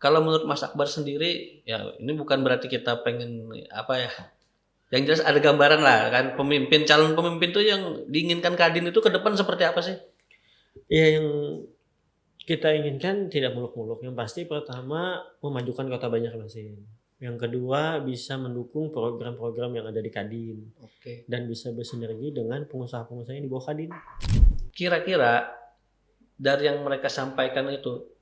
kalau menurut Mas Akbar sendiri, ya ini bukan berarti kita pengen apa ya, yang jelas ada gambaran lah kan calon pemimpin tuh yang diinginkan Kadin itu ke depan seperti apa sih? Ya yang kita inginkan tidak muluk-muluk. Yang pasti pertama memajukan Kota Banjarmasin. Yang kedua bisa mendukung program-program yang ada di Kadin. Oke. Dan bisa bersinergi dengan pengusaha-pengusaha yang di bawah Kadin. Kira-kira dari yang mereka sampaikan itu,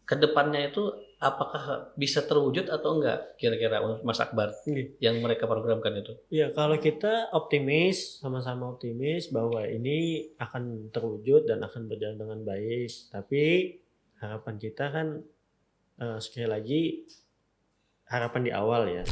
ke depannya itu apakah bisa terwujud atau enggak kira-kira untuk Mas Akbar yang mereka programkan itu? Ya kalau kita optimis, sama-sama optimis bahwa ini akan terwujud dan akan berjalan dengan baik. Tapi harapan kita kan sekali lagi harapan di awal ya.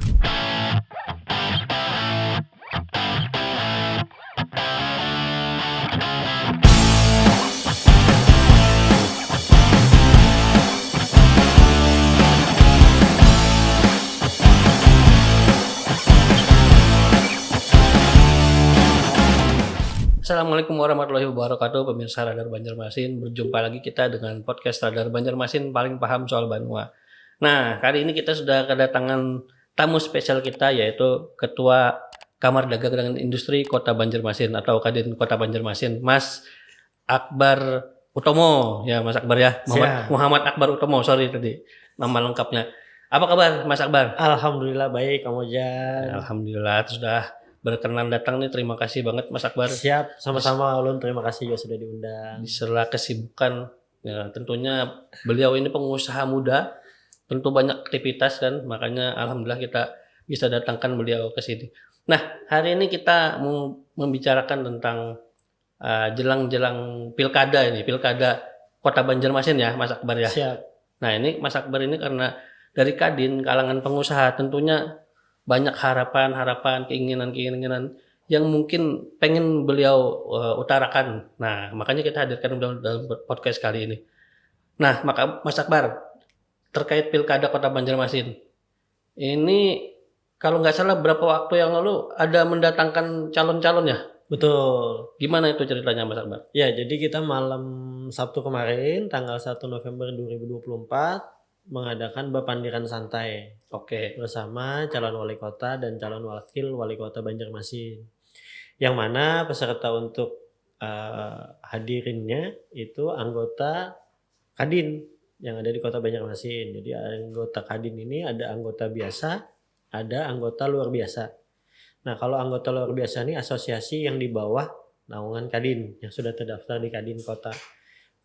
Assalamualaikum warahmatullahi wabarakatuh, pemirsa Radar Banjarmasin. Berjumpa lagi kita dengan podcast Radar Banjarmasin paling paham soal Banua. Nah, kali ini kita sudah kedatangan tamu spesial kita, yaitu Ketua Kamar Dagang dan Industri Kota Banjarmasin atau Kadin Kota Banjarmasin, Mas Akbar Utomo. Ya, Mas Akbar ya. Muhammad Akbar Utomo, sorry tadi nama lengkapnya. Apa kabar Mas Akbar? Alhamdulillah baik, Kang Ojan. Alhamdulillah, sudah berkenan datang nih, terima kasih banget Mas Akbar. Siap, sama-sama Ulun, terima kasih juga sudah diundang. Di sela kesibukan, ya tentunya beliau ini pengusaha muda, tentu banyak aktivitas kan, makanya alhamdulillah kita bisa datangkan beliau ke sini. Nah, hari ini kita mau membicarakan tentang jelang-jelang pilkada Kota Banjarmasin ya, Mas Akbar ya. Siap. Nah, ini Mas Akbar ini karena dari Kadin, kalangan pengusaha, tentunya banyak harapan, keinginan yang mungkin pengen beliau utarakan. Nah, makanya kita hadirkan dalam podcast kali ini. Nah, maka Mas Akbar, terkait pilkada Kota Banjarmasin, ini kalau nggak salah berapa waktu yang lalu ada mendatangkan calon-calon ya? Betul. Gimana itu ceritanya Mas Akbar? Ya, jadi kita malam Sabtu kemarin, tanggal 1 November 2024, mengadakan bepandiran santai. Oke. Bersama calon wali kota dan calon wakil wali kota Banjarmasin. Yang mana peserta untuk hadirinnya itu anggota Kadin yang ada di Kota Banjarmasin. Jadi anggota Kadin ini ada anggota biasa, ada anggota luar biasa. Nah, kalau anggota luar biasa ini asosiasi yang di bawah naungan Kadin yang sudah terdaftar di Kadin Kota.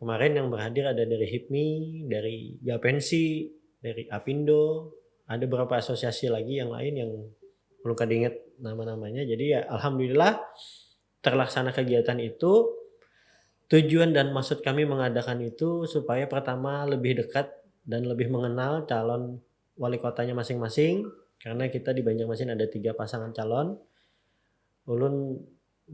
Kemarin yang berhadir ada dari HIPMI, dari Gapensi, dari Apindo, ada beberapa asosiasi lagi yang lain yang belum ingat nama-namanya. Jadi ya alhamdulillah terlaksana kegiatan itu. Tujuan dan maksud kami mengadakan itu supaya pertama lebih dekat dan lebih mengenal calon wali kotanya masing-masing. Karena kita di Banjarmasin ada 3 pasangan calon. Ulun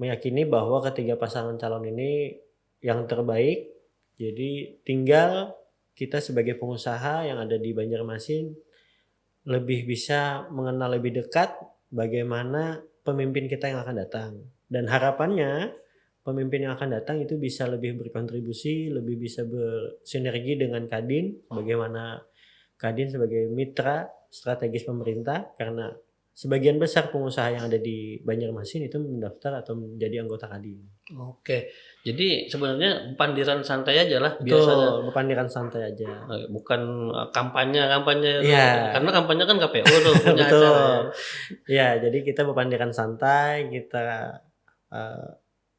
meyakini bahwa ketiga pasangan calon ini yang terbaik. Jadi tinggal kita sebagai pengusaha yang ada di Banjarmasin lebih bisa mengenal lebih dekat bagaimana pemimpin kita yang akan datang. Dan harapannya pemimpin yang akan datang itu bisa lebih berkontribusi, lebih bisa bersinergi dengan Kadin. Bagaimana Kadin sebagai mitra strategis pemerintah, karena sebagian besar pengusaha yang ada di Banjarmasin itu mendaftar atau menjadi anggota Kadin. Oke, jadi sebenarnya bepandiran santai aja lah biasanya. Bepandiran santai aja. Bukan kampanye ya. Karena kampanye kan KPU tuh punya acara. Ya, jadi kita bepandiran santai, kita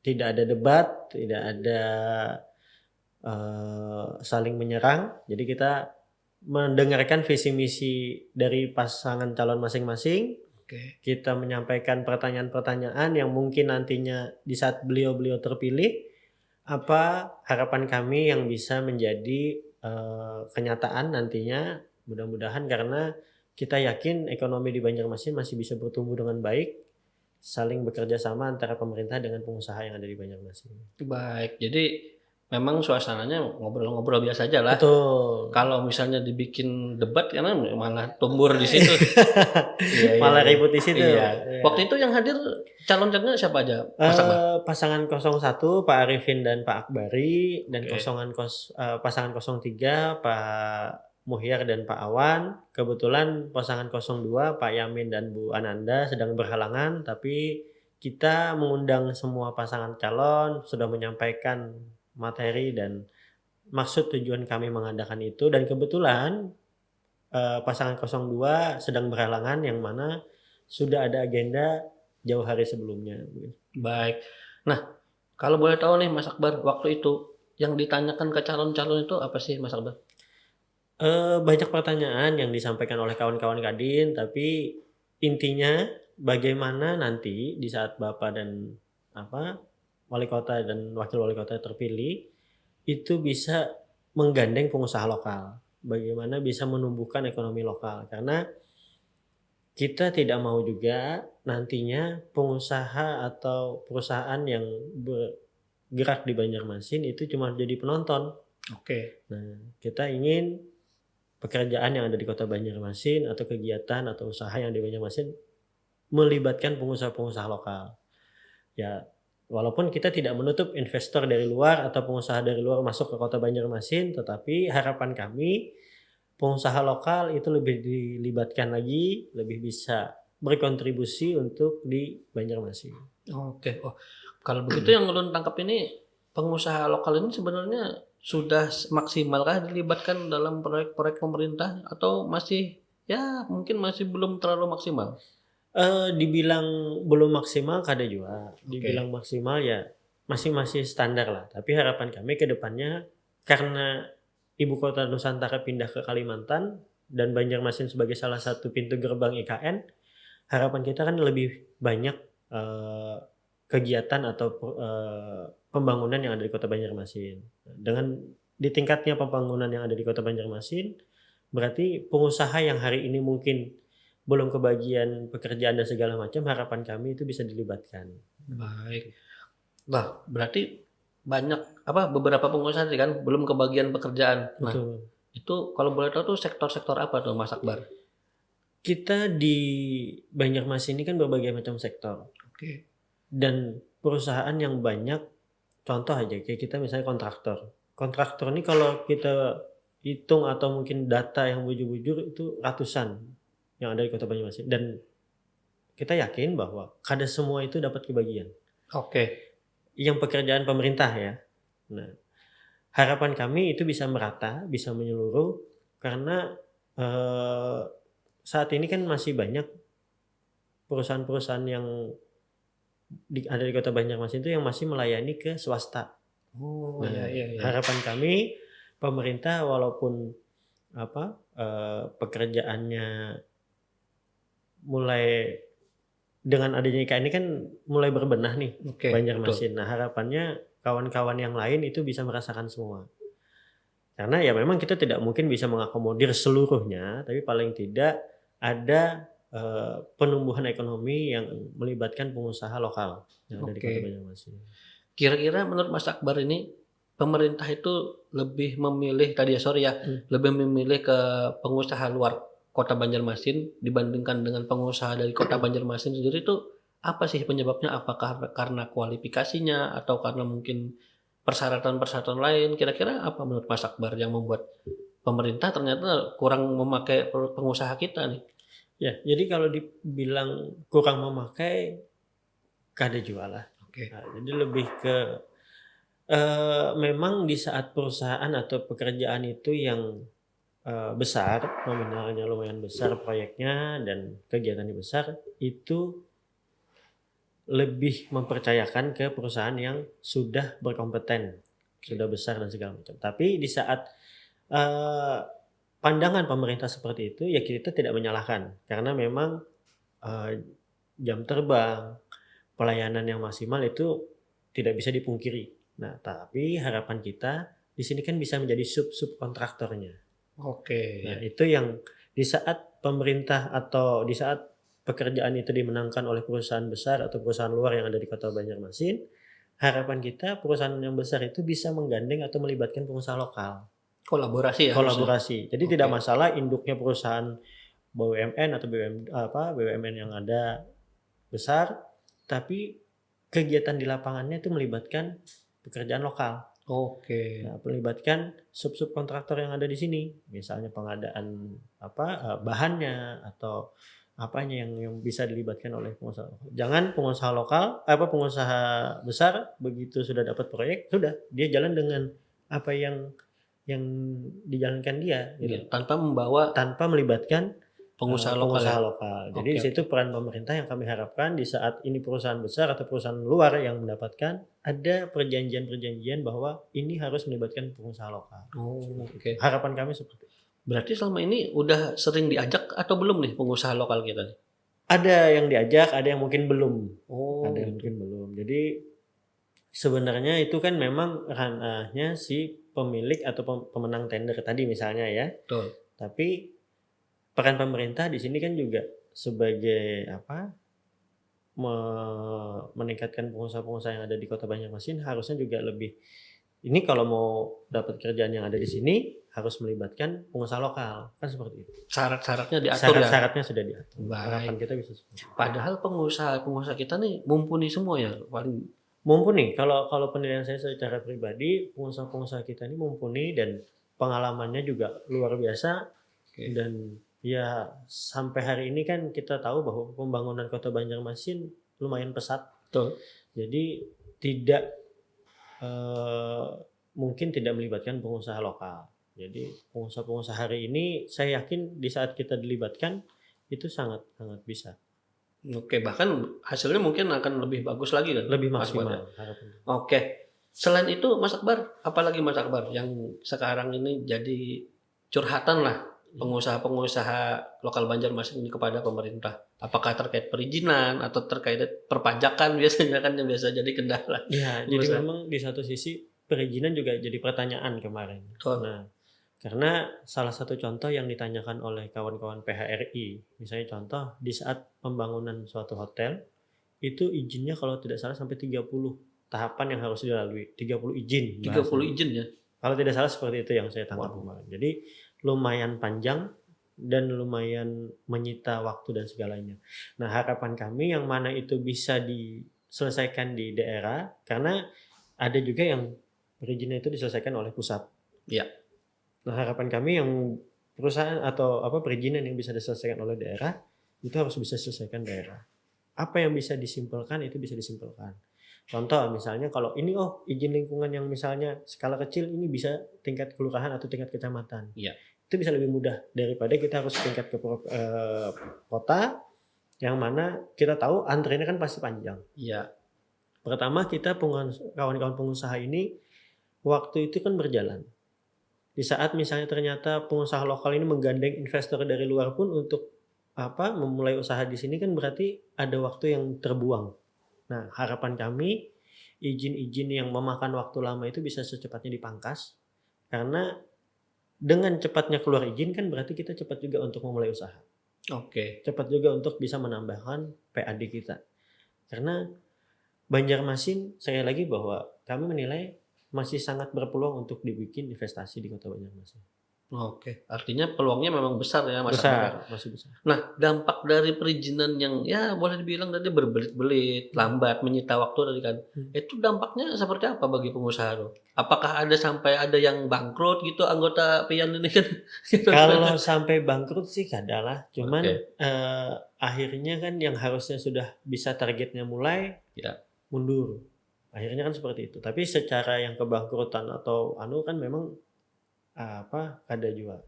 tidak ada debat, tidak ada saling menyerang. Jadi kita mendengarkan visi misi dari pasangan calon masing-masing. Oke. Kita menyampaikan pertanyaan-pertanyaan yang mungkin nantinya di saat beliau-beliau terpilih, apa harapan kami yang bisa menjadi kenyataan nantinya, mudah-mudahan, karena kita yakin ekonomi di Banjarmasin masih bisa bertumbuh dengan baik, saling bekerja sama antara pemerintah dengan pengusaha yang ada di Banjarmasin. Baik, jadi memang suasananya ngobrol-ngobrol biasa aja lah. Betul. Kalau misalnya dibikin debat karena malah tumbur di situ. Malah ribut di situ. Iya. Waktu itu yang hadir calon-calonnya siapa aja? Pasangan 01 Pak Arifin dan Pak Akbari, dan pasangan 03 Pak Muhyar dan Pak Awan. Kebetulan pasangan 02 Pak Yamin dan Bu Ananda sedang berhalangan, tapi kita mengundang semua pasangan calon, sudah menyampaikan materi dan maksud tujuan kami mengadakan itu, dan kebetulan pasangan 02 sedang berhalangan yang mana sudah ada agenda jauh hari sebelumnya. Baik. Nah, kalau boleh tahu nih Mas Akbar, waktu itu yang ditanyakan ke calon-calon itu apa sih Mas Akbar? Banyak pertanyaan yang disampaikan oleh kawan-kawan Kadin, tapi intinya bagaimana nanti di saat Bapak dan wali kota dan wakil wali kota terpilih itu bisa menggandeng pengusaha lokal. Bagaimana bisa menumbuhkan ekonomi lokal, karena kita tidak mau juga nantinya pengusaha atau perusahaan yang bergerak di Banjarmasin itu cuma jadi penonton. Oke. Nah, kita ingin pekerjaan yang ada di Kota Banjarmasin atau kegiatan atau usaha yang di Banjarmasin melibatkan pengusaha-pengusaha lokal. Ya, walaupun kita tidak menutup investor dari luar atau pengusaha dari luar masuk ke Kota Banjarmasin, tetapi harapan kami pengusaha lokal itu lebih dilibatkan lagi, lebih bisa berkontribusi untuk di Banjarmasin. Oke. Oh, kalau begitu yang ulun tangkap ini pengusaha lokal ini sebenarnya sudah maksimalkah dilibatkan dalam proyek-proyek pemerintah atau masih ya mungkin masih belum terlalu maksimal? Dibilang belum maksimal kada juga, Oke. dibilang maksimal ya masih standar lah. Tapi harapan kami ke depannya karena ibu kota Nusantara pindah ke Kalimantan dan Banjarmasin sebagai salah satu pintu gerbang IKN, harapan kita kan lebih banyak eee, kegiatan atau pembangunan yang ada di Kota Banjarmasin. Dengan di tingkatnya pembangunan yang ada di Kota Banjarmasin, berarti pengusaha yang hari ini mungkin belum kebagian pekerjaan dan segala macam, harapan kami itu bisa dilibatkan. Baik. Nah, berarti banyak beberapa pengusaha tadi kan belum kebagian pekerjaan. Nah, Betul. itu kalau boleh tahu tuh sektor-sektor apa tuh Mas Akbar? Kita di Banjarmasin ini kan berbagai macam sektor Oke. dan perusahaan yang banyak, contoh aja kayak kita misalnya kontraktor. Kontraktor ini kalau kita hitung atau mungkin data yang bujur-bujur itu ratusan yang ada di Kota Banjarmasin, dan kita yakin bahwa kada semua itu dapat kebagian. Oke. Yang pekerjaan pemerintah ya. Nah, harapan kami itu bisa merata, bisa menyeluruh karena, eee, saat ini kan masih banyak perusahaan-perusahaan yang ada di Kota Banjarmasin itu yang masih melayani ke swasta. Oh, Nah, iya iya iya. harapan kami pemerintah walaupun pekerjaannya mulai dengan adanya IKN ini kan mulai berbenah nih Oke, betul. Banjarmasin. Nah, harapannya kawan-kawan yang lain itu bisa merasakan semua. Karena ya memang kita tidak mungkin bisa mengakomodir seluruhnya, tapi paling tidak ada penumbuhan ekonomi yang melibatkan pengusaha lokal yang ada di Kota Oke. Banjarmasin. Kira-kira menurut Mas Akbar ini, pemerintah itu lebih memilih tadi ya, sorry ya, Mmm, lebih memilih ke pengusaha luar Kota Banjarmasin dibandingkan dengan pengusaha dari Kota Banjarmasin sendiri itu apa sih penyebabnya? Apakah karena kualifikasinya atau karena mungkin persyaratan-persyaratan lain? Kira-kira apa menurut Mas Akbar yang membuat pemerintah ternyata kurang memakai pengusaha kita nih? ya, jadi kalau dibilang kurang memakai, kada jua lah. Oke. Nah, jadi lebih ke, memang di saat perusahaan atau pekerjaan itu yang besar, nominalnya lumayan besar proyeknya dan kegiatannya besar, itu lebih mempercayakan ke perusahaan yang sudah berkompeten, sudah besar dan segala macam. Tapi di saat, eee, pandangan pemerintah seperti itu, ya kita tidak menyalahkan. Karena memang, eee, jam terbang, pelayanan yang maksimal itu tidak bisa dipungkiri. Nah, tapi harapan kita di sini kan bisa menjadi subkontraktornya. Oke, Nah, ya. itu yang di saat pemerintah atau di saat pekerjaan itu dimenangkan oleh perusahaan besar atau perusahaan luar yang ada di Kota Banjarmasin, harapan kita perusahaan yang besar itu bisa menggandeng atau melibatkan pengusaha lokal, Kolaborasi ya harusnya? kolaborasi. Jadi tidak Oke. masalah induknya perusahaan BUMN atau BUMN yang ada besar, tapi kegiatan di lapangannya itu melibatkan pekerjaan lokal. Oke. Nah, melibatkan sub-sub kontraktor yang ada di sini, misalnya pengadaan bahannya atau apanya yang bisa dilibatkan oleh pengusaha lokal. Jangan pengusaha lokal, pengusaha besar begitu sudah dapat proyek, sudah dia jalan dengan apa yang dijalankan dia Iya, gitu, tanpa membawa tanpa melibatkan pengusaha lokal ya. pengusaha lokal. Jadi di Oke, situ peran pemerintah yang kami harapkan di saat ini perusahaan besar atau perusahaan luar yang mendapatkan, ada perjanjian-perjanjian bahwa ini harus melibatkan pengusaha lokal. Oh, Seperti itu. oke. Harapan kami seperti itu. Berarti selama ini udah sering diajak atau belum nih pengusaha lokal kita? Ada yang diajak, ada yang mungkin belum. Oh, Ada yang gitu. mungkin belum. Jadi sebenarnya itu kan memang ranahnya si pemilik atau pemenang tender tadi misalnya ya. Betul. Tapi peran pemerintah di sini kan juga sebagai meningkatkan pengusaha-pengusaha yang ada di Kota Banjarmasin harusnya juga lebih, ini kalau mau dapat kerjaan yang ada di sini harus melibatkan pengusaha lokal, kan seperti itu. Syarat-syaratnya diatur ya. Syarat-syaratnya sudah diatur. Baik. Harapan kita bisa seperti itu. Padahal pengusaha kita nih mumpuni semua ya, paling Mumpuni, kalau penilaian saya secara pribadi, pengusaha-pengusaha kita ini mumpuni dan pengalamannya juga luar biasa. Oke. Dan ya sampai hari ini kan kita tahu bahwa pembangunan Kota Banjarmasin lumayan pesat. betul. Jadi tidak mungkin tidak melibatkan pengusaha lokal. Jadi pengusaha-pengusaha hari ini saya yakin di saat kita dilibatkan itu sangat bisa Oke, bahkan hasilnya mungkin akan lebih bagus lagi kan? lebih Mas Akbar ya? maksimal harapannya. Oke. Selain itu Mas Akbar, apalagi Mas Akbar yang sekarang ini jadi curhatan lah pengusaha-pengusaha lokal Banjarmasin ini kepada pemerintah? Apakah terkait perizinan atau terkait perpajakan biasanya kan yang biasa jadi kendala? Ya, Betul. jadi memang di satu sisi perizinan juga jadi pertanyaan kemarin. Betul. Nah, karena salah satu contoh yang ditanyakan oleh kawan-kawan PHRI, misalnya contoh di saat pembangunan suatu hotel, itu izinnya kalau tidak salah sampai 30 tahapan yang harus dilalui, 30 izin. 30 bahasanya. izin ya? Kalau tidak salah seperti itu yang saya tangkap kemarin. Jadi lumayan panjang dan lumayan menyita waktu dan segalanya. Nah, harapan kami yang mana itu bisa diselesaikan di daerah, karena ada juga yang perizinan itu diselesaikan oleh pusat. Iya. Nah, harapan kami yang perusahaan atau perizinan yang bisa diselesaikan oleh daerah itu harus bisa diselesaikan daerah. Apa yang bisa disimpulkan itu bisa disimpulkan. Contoh misalnya kalau ini izin lingkungan yang misalnya skala kecil ini bisa tingkat kelurahan atau tingkat kecamatan. Iya. Itu bisa lebih mudah daripada kita harus tingkat ke kota yang mana kita tahu antriannya kan pasti panjang. Iya. Pertama kita kawan-kawan pengusaha ini waktu itu kan berjalan. Di saat misalnya ternyata pengusaha lokal ini menggandeng investor dari luar pun untuk memulai usaha di sini kan berarti ada waktu yang terbuang. Nah, harapan kami izin-izin yang memakan waktu lama itu bisa secepatnya dipangkas, karena dengan cepatnya keluar izin kan berarti kita cepat juga untuk memulai usaha. Oke. Cepat juga untuk bisa menambahkan PAD kita. Karena Banjarmasin sekali lagi bahwa kami menilai masih sangat berpeluang untuk dibikin investasi di Kota Banjarmasin. Oke, artinya peluangnya memang besar ya Mas Akbar. Masih besar. Nah, dampak dari perizinan yang ya boleh dibilang tadi berbelit-belit, lambat, menyita waktu tadi kan. Itu dampaknya seperti apa bagi pengusaha tuh? Apakah sampai ada yang bangkrut gitu anggota PIAN ini kan? Kalau sampai bangkrut sih kadalah, cuman Oke. akhirnya kan yang harusnya sudah bisa targetnya mulai Ya. mundur. Akhirnya kan seperti itu. Tapi secara yang kebangkrutan atau kan memang ada juga.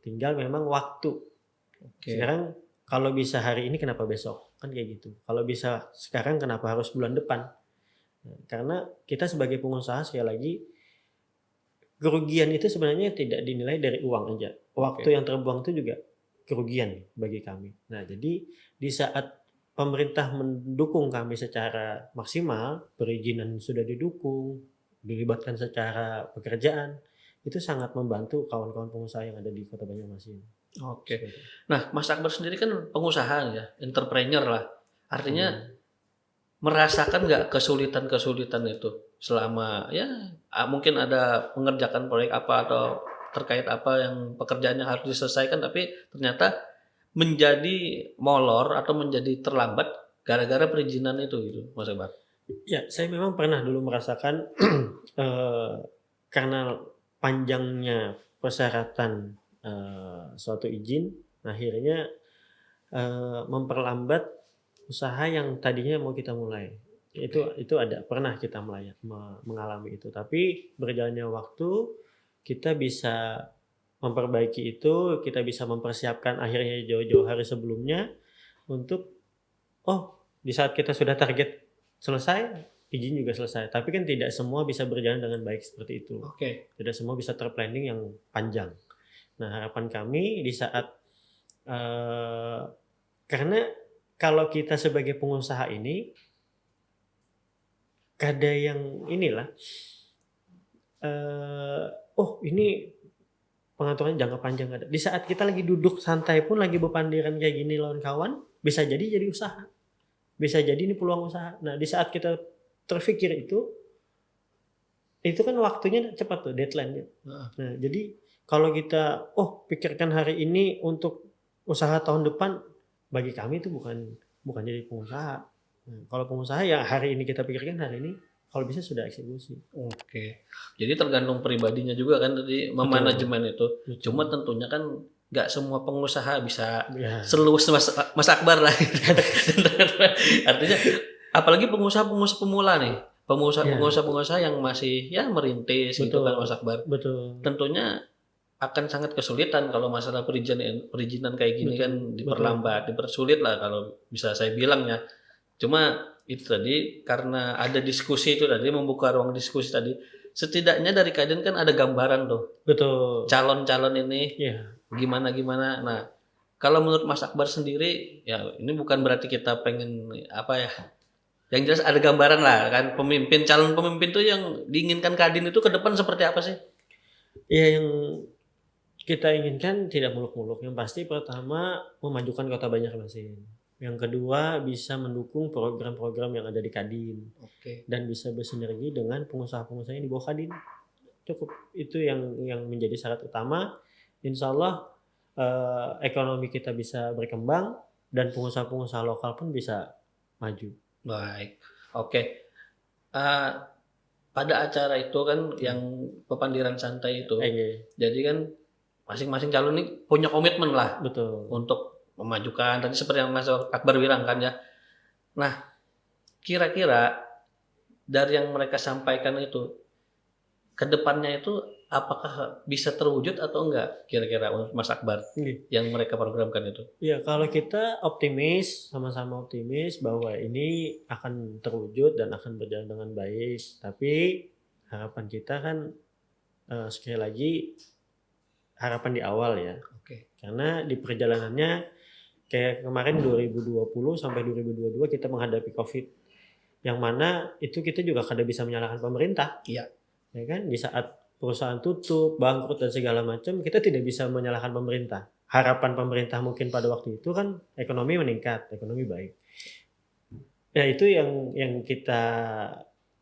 Tinggal memang waktu. Oke. Sekarang kalau bisa hari ini kenapa besok? Kan kayak gitu. Kalau bisa sekarang kenapa harus bulan depan? Nah, karena kita sebagai pengusaha sekali lagi kerugian itu sebenarnya tidak dinilai dari uang aja. Waktu yang terbuang itu juga kerugian bagi kami. Nah, jadi di saat pemerintah mendukung kami secara maksimal, perizinan sudah didukung, dilibatkan secara pekerjaan, itu sangat membantu kawan-kawan pengusaha yang ada di Kota Banjarmasin. Oke. Nah, Mas Akbar sendiri kan pengusaha ya, entrepreneur lah. Artinya merasakan nggak kesulitan-kesulitan itu selama ya mungkin ada mengerjakan proyek apa atau terkait apa yang pekerjaan yang harus diselesaikan tapi ternyata menjadi molor atau menjadi terlambat gara-gara perizinan itu gitu Mas Akbar. Ya, saya memang pernah dulu merasakan eh, karena panjangnya persyaratan suatu izin, akhirnya memperlambat usaha yang tadinya mau kita mulai. Itu ada pernah kita mengalami itu. Tapi berjalannya waktu kita bisa memperbaiki itu, kita bisa mempersiapkan akhirnya jauh-jauh hari sebelumnya untuk di saat kita sudah target selesai, izin juga selesai. Tapi kan tidak semua bisa berjalan dengan baik seperti itu. Oke. Tidak semua bisa terplanning yang panjang. Nah, harapan kami di saat karena kalau kita sebagai pengusaha ini ada yang inilah ini pengaturan jangka panjang ada. Di saat kita lagi duduk santai pun lagi berpandiran kayak gini lawan kawan, bisa jadi usaha. Bisa jadi ini peluang usaha. Nah, di saat kita terpikir itu kan waktunya cepat tuh deadline-nya. Nah, jadi kalau kita pikirkan hari ini untuk usaha tahun depan, bagi kami itu bukan jadi pengusaha. Nah, kalau pengusaha ya hari ini kita pikirkan hari ini, kalau bisa sudah eksekusi. Oke. Jadi tergantung pribadinya juga kan tadi memanajemen itu. Betul. Cuma tentunya kan nggak semua pengusaha bisa Ya. seluas Mas Akbar lah. Artinya apalagi pengusaha-pengusaha pemula nih. Pengusaha-pengusaha yang masih ya merintis gitu kan Mas Akbar. Betul. Tentunya akan sangat kesulitan kalau masalah perizinan kayak gini kan diperlambat, dipersulit lah kalau bisa saya bilang ya. Cuma itu tadi karena ada diskusi itu tadi membuka ruang diskusi tadi. Setidaknya dari Kadin kan ada gambaran tuh. Betul. Calon-calon ini Iya. gimana. Nah, kalau menurut Mas Akbar sendiri ya ini bukan berarti kita pengen apa ya. Yang jelas ada gambaran lah kan calon pemimpin tuh yang diinginkan Kadin itu ke depan seperti apa sih? Ya yang kita inginkan tidak muluk-muluk. Yang pasti pertama memajukan Kota Banjarmasin. Yang kedua bisa mendukung program-program yang ada di Kadin. Oke. Dan bisa bersinergi dengan pengusaha-pengusaha yang di bawah Kadin. Cukup itu yang menjadi syarat utama. Insya Allah ekonomi kita bisa berkembang dan pengusaha-pengusaha lokal pun bisa maju. Baik. Oke. Pada acara itu kan yang pepandiran santai itu. Jadi kan masing-masing calon ini punya komitmen lah. Betul. Untuk memajukan tadi seperti yang Mas Akbar bilang kan ya. Nah, kira-kira dari yang mereka sampaikan itu ke depannya itu apakah bisa terwujud atau enggak kira-kira Mas Akbar yang mereka programkan itu? Ya, kalau kita sama-sama optimis bahwa ini akan terwujud dan akan berjalan dengan baik. Tapi harapan kita kan sekali lagi harapan di awal ya. Oke. Karena di perjalanannya kayak kemarin 2020 sampai 2022 kita menghadapi COVID. Yang mana itu kita juga kada bisa menyalahkan pemerintah. Iya. Ya kan? Di saat perusahaan tutup, bangkrut dan segala macam, kita tidak bisa menyalahkan pemerintah. Harapan pemerintah mungkin pada waktu itu kan ekonomi meningkat, ekonomi baik. Ya itu yang kita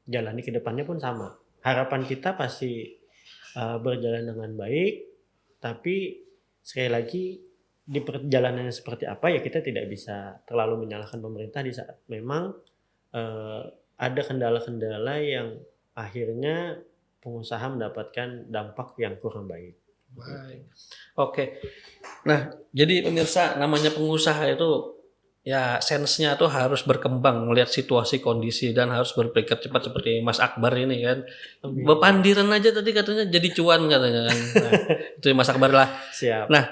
jalani ke depannya pun sama. Harapan kita pasti berjalan dengan baik. Tapi sekali lagi di perjalanannya seperti apa ya kita tidak bisa terlalu menyalahkan pemerintah di saat memang ada kendala-kendala yang akhirnya pengusaha mendapatkan dampak yang kurang baik. Baik. Oke. Nah, jadi pemirsa namanya pengusaha itu ya sense-nya tuh harus berkembang melihat situasi kondisi dan harus berpikir cepat seperti Mas Akbar ini kan. Bepandiran aja tadi katanya jadi cuan katanya kan. Nah, itu Mas Akbar lah. Siap. Nah,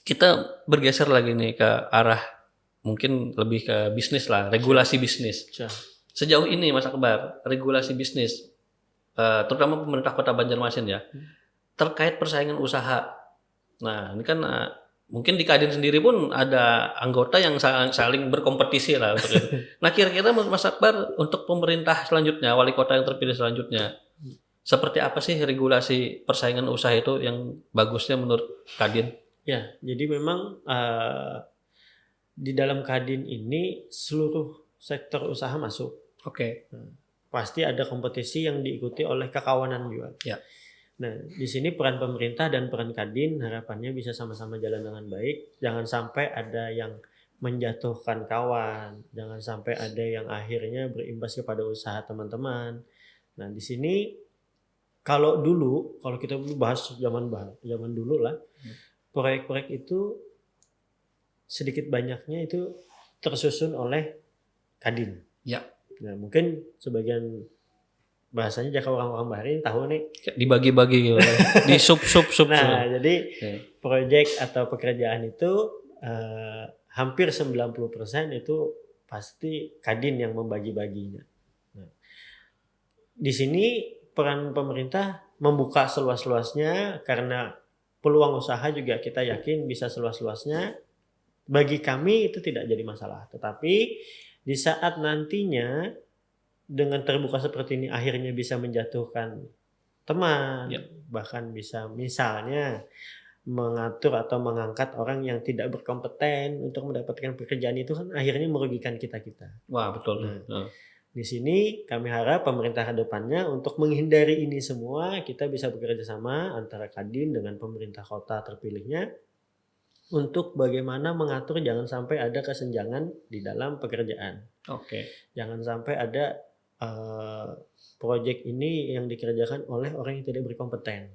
kita bergeser lagi nih ke arah mungkin lebih ke bisnis lah, regulasi bisnis. Siap. Sejauh ini Mas Akbar, regulasi bisnis terutama pemerintah Kota Banjarmasin ya. Terkait persaingan usaha. Nah, ini kan mungkin di Kadin sendiri pun ada anggota yang saling berkompetisi lah untuk itu. Nah, kira-kira Mas Akbar untuk pemerintah selanjutnya, wali kota yang terpilih selanjutnya, seperti apa sih regulasi persaingan usaha itu yang bagusnya menurut Kadin? Ya, jadi memang di dalam Kadin ini seluruh sektor usaha masuk. Oke. Pasti ada kompetisi yang diikuti oleh kekawanan juga. Ya. Nah, di sini peran pemerintah dan peran Kadin harapannya bisa sama-sama jalan dengan baik. Jangan sampai ada yang menjatuhkan kawan, jangan sampai ada yang akhirnya berimbas kepada usaha teman-teman. Nah, di sini kalau kita bahas zaman dulu lah, proyek-proyek itu sedikit banyaknya itu tersusun oleh Kadin. Ya. Nah, mungkin sebagian bahasanya jaka orang-orang bahari tahu nih. Dibagi-bagi gitu. Di sub. Nah, jadi proyek atau pekerjaan itu hampir 90% itu pasti Kadin yang membagi-baginya. Nah, di sini peran pemerintah membuka seluas-luasnya karena peluang usaha juga kita yakin bisa seluas-luasnya. Bagi kami itu tidak jadi masalah. Tetapi di saat nantinya dengan terbuka seperti ini akhirnya bisa menjatuhkan teman, bahkan bisa misalnya mengatur atau mengangkat orang yang tidak berkompeten untuk mendapatkan pekerjaan, itu kan akhirnya merugikan kita. Wah, betul. Nah, di sini kami harap pemerintah ke depannya untuk menghindari ini semua, kita bisa bekerja sama antara Kadin dengan pemerintah kota terpilihnya untuk bagaimana mengatur jangan sampai ada kesenjangan di dalam pekerjaan. Jangan sampai ada proyek ini yang dikerjakan oleh orang yang tidak berkompeten.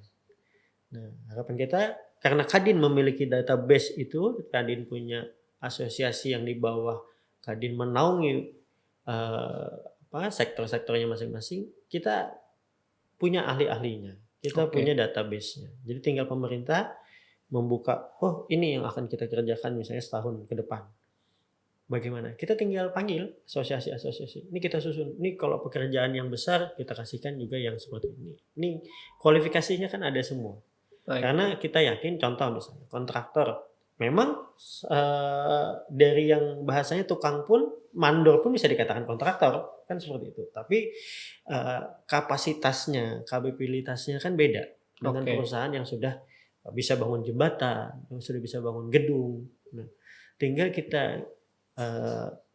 Nah, harapan kita karena Kadin memiliki database itu, Kadin punya asosiasi yang di bawah Kadin menaungi sektor-sektornya masing-masing, kita punya ahli-ahlinya, kita punya database-nya. Jadi tinggal pemerintah membuka, ini yang akan kita kerjakan misalnya setahun ke depan. Bagaimana? Kita tinggal panggil asosiasi. Ini kita susun. Ini kalau pekerjaan yang besar kita kasihkan juga yang seperti ini. Ini kualifikasinya kan ada semua. Karena kita yakin, contoh misalnya kontraktor, memang dari yang bahasanya tukang pun, mandor pun bisa dikatakan kontraktor, kan seperti itu. Tapi kapasitasnya, kapabilitasnya kan beda dengan perusahaan yang sudah bisa bangun jembatan, yang sudah bisa bangun gedung. Nah, tinggal kita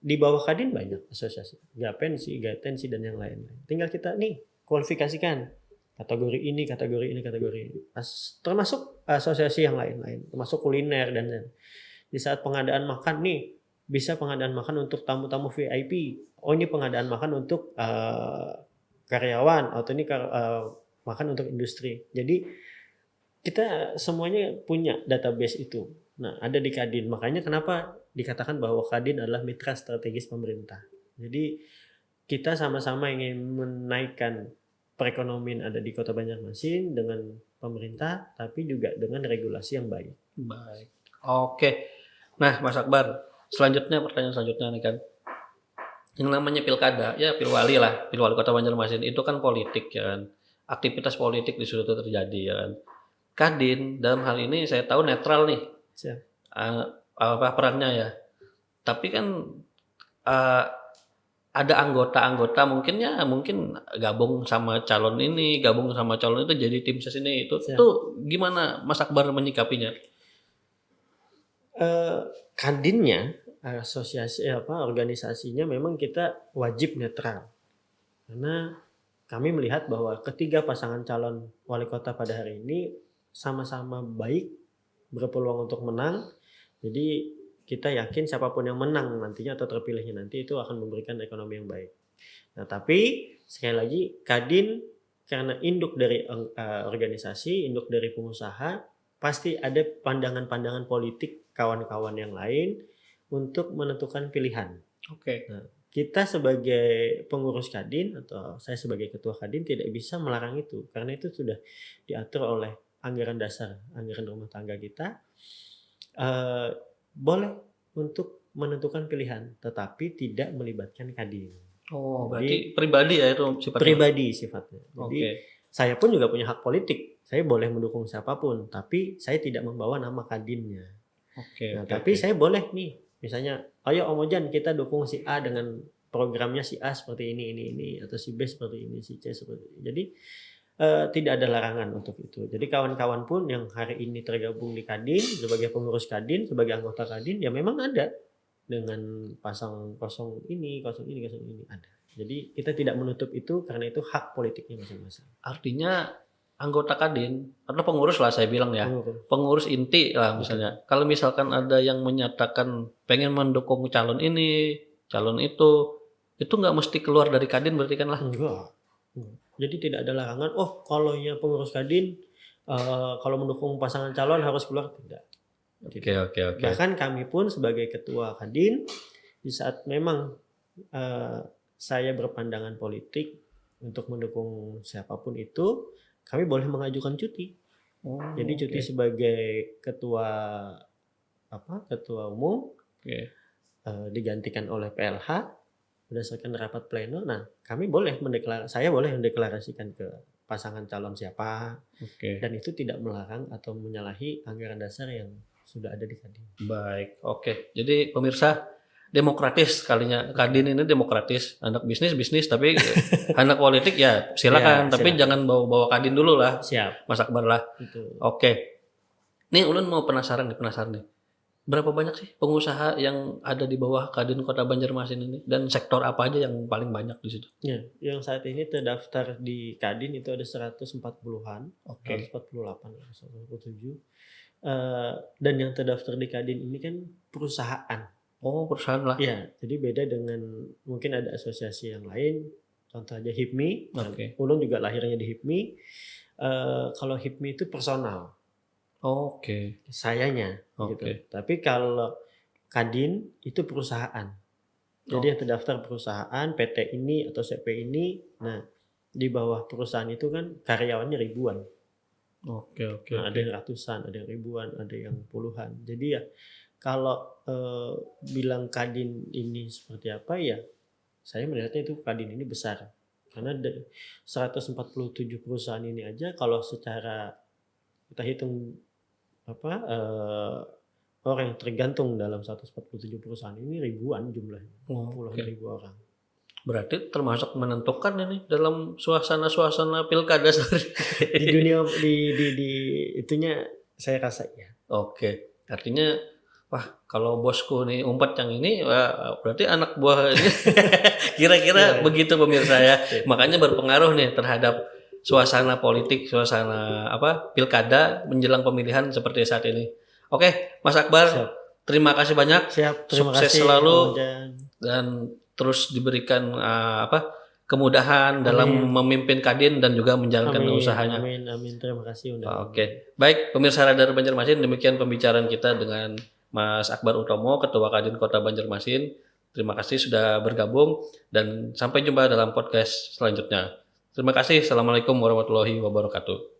di bawah Kadin banyak asosiasi, Gapensi, Gatensi dan yang lain-lain. Tinggal kita kualifikasikan kategori ini. Termasuk asosiasi yang lain-lain, termasuk kuliner dan di saat pengadaan makan bisa pengadaan makan untuk tamu-tamu VIP. Ini pengadaan makan untuk karyawan atau ini makan untuk industri. Jadi kita semuanya punya database itu. Nah, ada di Kadin. Makanya kenapa dikatakan bahwa Kadin adalah mitra strategis pemerintah. Jadi kita sama-sama ingin menaikkan perekonomian ada di Kota Banjarmasin dengan pemerintah, tapi juga dengan regulasi yang baik. Oke. Nah, Mas Akbar, pertanyaan selanjutnya nih kan. Yang namanya pilkada, ya pilwali Kota Banjarmasin itu kan politik ya kan. Aktivitas politik di situ terjadi ya kan. Kadin dalam hal ini saya tahu netral nih. Perannya ya. Tapi kan ada anggota-anggota mungkin gabung sama calon ini, gabung sama calon itu jadi tim ses ini itu. Tuh gimana Mas Akbar menyikapinya? Kadinnya, asosiasi organisasinya memang kita wajib netral. Karena kami melihat bahwa ketiga pasangan calon wali kota pada hari ini sama-sama baik, berpeluang untuk menang. Jadi kita yakin siapapun yang menang nantinya atau terpilihnya nanti itu akan memberikan ekonomi yang baik. Nah, tapi sekali lagi Kadin karena induk dari organisasi, induk dari pengusaha, pasti ada pandangan-pandangan politik kawan-kawan yang lain untuk menentukan pilihan. Nah, kita sebagai pengurus Kadin atau saya sebagai ketua Kadin tidak bisa melarang itu karena itu sudah diatur oleh anggaran dasar, anggaran rumah tangga kita. Boleh untuk menentukan pilihan, tetapi tidak melibatkan Kadin. Berarti pribadi ya itu sifatnya? Pribadi sifatnya. Jadi saya pun juga punya hak politik. Saya boleh mendukung siapapun, tapi saya tidak membawa nama Kadinnya. Tapi saya boleh misalnya, ayo Om Ojan kita dukung si A dengan programnya si A seperti ini, atau si B seperti ini, si C seperti ini. Jadi tidak ada larangan untuk itu. Jadi kawan-kawan pun yang hari ini tergabung di Kadin sebagai pengurus Kadin, sebagai anggota Kadin, ya memang ada dengan pasang kosong ini ada. Jadi kita tidak menutup itu karena itu hak politiknya masing-masing. Artinya anggota Kadin atau pengurus lah saya bilang ya, Pengurus. pengurus inti lah misalnya. Kalau misalkan ada yang menyatakan pengen mendukung calon ini, calon itu nggak mesti keluar dari Kadin berarti kan lah? Enggak. Jadi tidak ada larangan, oh kalau yang pengurus Kadin kalau mendukung pasangan calon harus keluar, tidak. Oke. Bahkan kami pun sebagai ketua Kadin, di saat memang saya berpandangan politik untuk mendukung siapapun itu, kami boleh mengajukan cuti. Jadi cuti sebagai ketua umum digantikan oleh PLH berdasarkan rapat pleno. Nah, saya boleh mendeklarasikan ke pasangan calon siapa, dan itu tidak melarang atau menyalahi anggaran dasar yang sudah ada di Kadin. Baik, oke. Jadi pemirsa, demokratis kalinya Kadin ini demokratis. Anak bisnis tapi anak politik ya silakan, Ya, tapi silakan. jangan bawa Kadin dulu lah, Siap. Mas Akbar lah. Itu. Oke. Nih ulun mau penasaran nih. Berapa banyak sih pengusaha yang ada di bawah Kadin Kota Banjarmasin ini, dan sektor apa aja yang paling banyak di situ? Ya, yang saat ini terdaftar di Kadin itu ada 140-an, Oke. 148, 147. Dan yang terdaftar di Kadin ini kan perusahaan. Oh, perusahaan lah. Iya, jadi beda dengan mungkin ada asosiasi yang lain. Contoh aja HIPMI. Oke. Ulun juga lahirnya di HIPMI. Kalau HIPMI itu personal, Oke. sayanya gitu. Oke. Tapi kalau Kadin itu perusahaan. Jadi yang terdaftar perusahaan PT ini atau CP ini. Nah, di bawah perusahaan itu kan karyawannya ribuan. Oke. Nah, ada yang ratusan, ada yang ribuan, ada yang puluhan. Jadi ya kalau bilang Kadin ini seperti apa ya, saya melihatnya itu Kadin ini besar. Karena 147 perusahaan ini aja kalau secara kita hitung orang yang tergantung dalam 147 perusahaan ini ribuan jumlahnya. Puluhan ribu orang. Berarti termasuk menentukan ini dalam suasana pilkada Di dunia di itunya saya rasa ya. Oke. Artinya wah, kalau bosku nih umpat yang ini, wah, berarti anak buah ini kira-kira begitu pemirsa ya. Makanya berpengaruh nih terhadap suasana politik, suasana pilkada menjelang pemilihan seperti saat ini. Oke, Mas Akbar, terima kasih banyak. Siap, terima Sukses kasih selalu dan terus diberikan kemudahan dalam memimpin Kadin dan juga menjalankan usahanya. Amin, terima kasih. Oke. Baik, pemirsa Radar Banjarmasin, demikian pembicaraan kita dengan Mas Akbar Utomo, Ketua Kadin Kota Banjarmasin. Terima kasih sudah bergabung dan sampai jumpa dalam podcast selanjutnya. Terima kasih. Assalamualaikum warahmatullahi wabarakatuh.